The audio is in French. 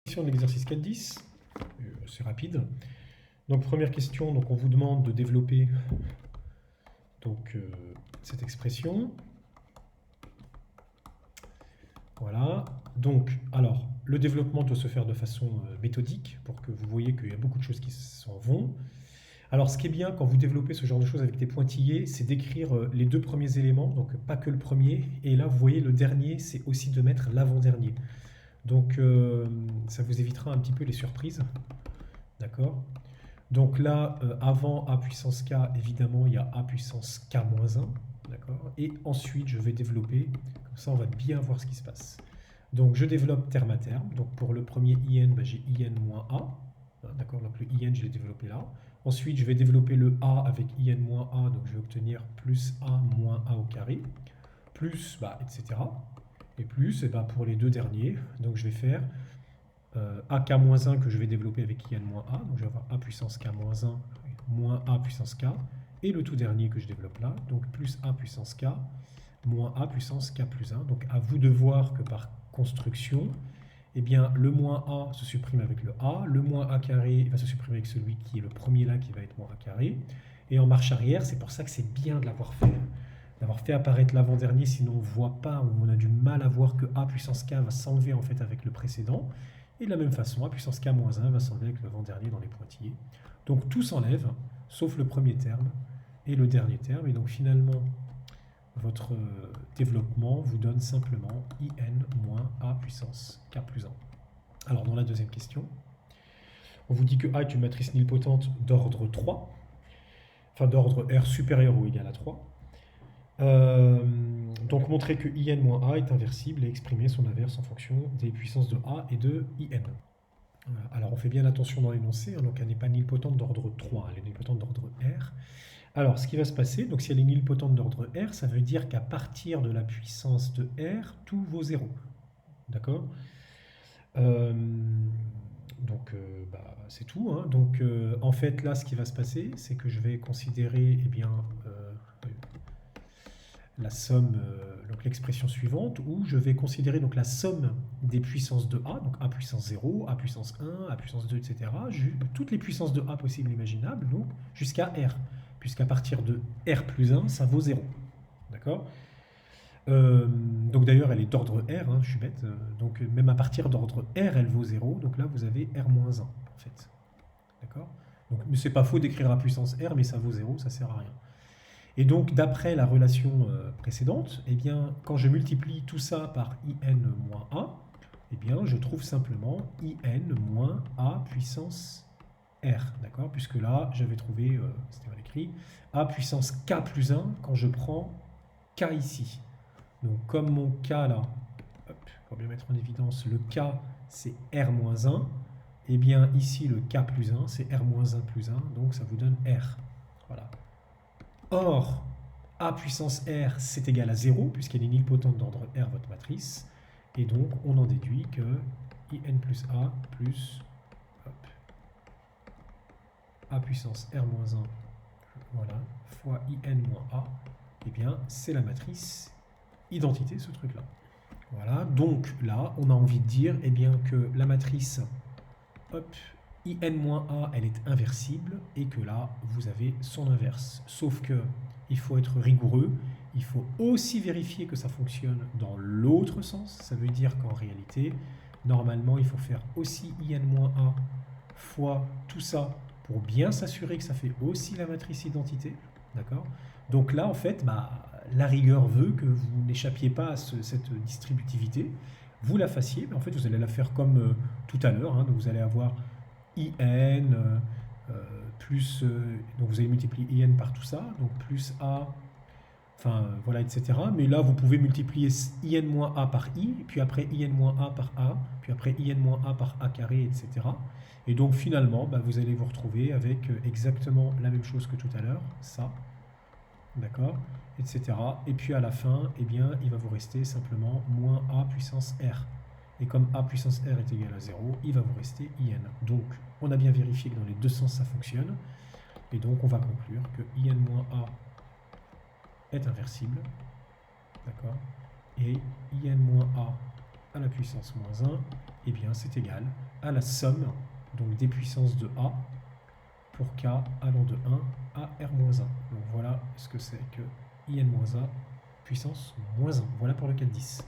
De l'exercice 4.10, c'est rapide. Donc première question, donc on vous demande de développer cette expression. Voilà. Donc, alors, le développement doit se faire de façon méthodique pour que vous voyez qu'il y a beaucoup de choses qui s'en vont. Alors, ce qui est bien quand vous développez ce genre de choses avec des pointillés, c'est d'écrire les deux premiers éléments, donc pas que le premier. Et là, vous voyez, le dernier, c'est aussi de mettre l'avant-dernier. Donc, ça vous évitera un petit peu les surprises. D'accord? Donc là, avant a puissance k, évidemment, il y a a puissance k-1. D'accord? Et ensuite, je vais développer. Comme ça, on va bien voir ce qui se passe. Donc, je développe terme à terme. Donc, pour le premier in, j'ai in moins a. D'accord? Donc, le in, je l'ai développé là. Ensuite, je vais développer le a avec in moins a. Donc, je vais obtenir plus a moins a au carré. Plus, etc. Et plus, pour les deux derniers, donc je vais faire ak-1 que je vais développer avec in-a, donc je vais avoir a puissance k-1 moins a puissance k, et le tout dernier que je développe là, donc plus a puissance k moins a puissance k plus 1. Donc à vous de voir que par construction, eh bien, le moins a se supprime avec le a, le moins a carré va se supprimer avec celui qui est le premier là, qui va être moins a carré, et en marche arrière, c'est pour ça que c'est bien de l'avoir fait, d'avoir fait apparaître l'avant-dernier, sinon on ne voit pas, ou on a du mal à voir que a puissance k va s'enlever en fait avec le précédent. Et de la même façon, a puissance k-1 va s'enlever avec l'avant-dernier dans les pointillés. Donc tout s'enlève, sauf le premier terme et le dernier terme. Et donc finalement, votre développement vous donne simplement in moins a puissance k plus 1. Alors dans la deuxième question, on vous dit que A est une matrice nilpotente d'ordre 3, enfin d'ordre R supérieur ou égal à 3. Donc montrer que in-a est inversible et exprimer son inverse en fonction des puissances de a et de in. Voilà. Alors on fait bien attention dans l'énoncé, hein, donc elle n'est pas nilpotente d'ordre 3, elle est nilpotente d'ordre R. Alors ce qui va se passer, donc si elle est nilpotente d'ordre R, ça veut dire qu'à partir de la puissance de R, tout vaut 0. D'accord? C'est tout. Hein. Donc en fait là ce qui va se passer, c'est que je vais considérer la somme, donc l'expression suivante, où je vais considérer donc la somme des puissances de A, donc A puissance 0, A puissance 1, A puissance 2, etc. Toutes les puissances de A possibles et imaginables, donc jusqu'à R, puisqu'à partir de R plus 1, ça vaut 0. D'accord? Donc d'ailleurs, elle est d'ordre R, hein, je suis bête, donc même à partir d'ordre R, elle vaut 0, donc là vous avez R-1, en fait. D'accord? Donc, mais c'est pas faux d'écrire la puissance R, mais ça vaut 0, ça sert à rien. Et donc, d'après la relation précédente, eh bien, quand je multiplie tout ça par in moins a, eh bien, je trouve simplement in moins a puissance r, d'accord? Puisque là, j'avais trouvé, c'était mal écrit, a puissance k plus 1 quand je prends k ici. Donc, comme mon k là, pour bien mettre en évidence, le k c'est r moins 1, eh bien, ici, le k plus 1, c'est r moins 1 plus 1, donc ça vous donne r. Voilà. Or, a puissance r, c'est égal à 0, puisqu'elle est nilpotente d'ordre R, votre matrice. Et donc, on en déduit que in plus a plus a puissance r moins 1, voilà, fois in moins a, eh bien, c'est la matrice identité, ce truc-là. Voilà, donc là, on a envie de dire eh bien, que la matrice in-a, elle est inversible, et que là, vous avez son inverse. Sauf que il faut être rigoureux, il faut aussi vérifier que ça fonctionne dans l'autre sens. Ça veut dire qu'en réalité, normalement, il faut faire aussi in-a fois tout ça pour bien s'assurer que ça fait aussi la matrice identité. D'accord? Donc là, en fait, la rigueur veut que vous n'échappiez pas à cette distributivité. Vous la fassiez, mais en fait, vous allez la faire comme tout à l'heure. Hein, donc vous allez avoir in plus, donc vous allez multiplier in par tout ça, donc plus a, enfin voilà, etc. Mais là, vous pouvez multiplier in moins a par i, puis après in moins a par a, puis après in moins a par a carré, etc. Et donc finalement, vous allez vous retrouver avec exactement la même chose que tout à l'heure, ça, d'accord, etc. Et puis à la fin, eh bien, il va vous rester simplement moins a puissance r. Et comme a puissance r est égal à 0, il va vous rester in. Donc, on a bien vérifié que dans les deux sens, ça fonctionne. Et donc, on va conclure que in moins a est inversible. D'accord? Et in moins a à la puissance moins 1, eh bien c'est égal à la somme donc des puissances de A pour k allant de 1 à r-1. Donc voilà ce que c'est que in-a puissance moins 1. Voilà pour le cas de 10.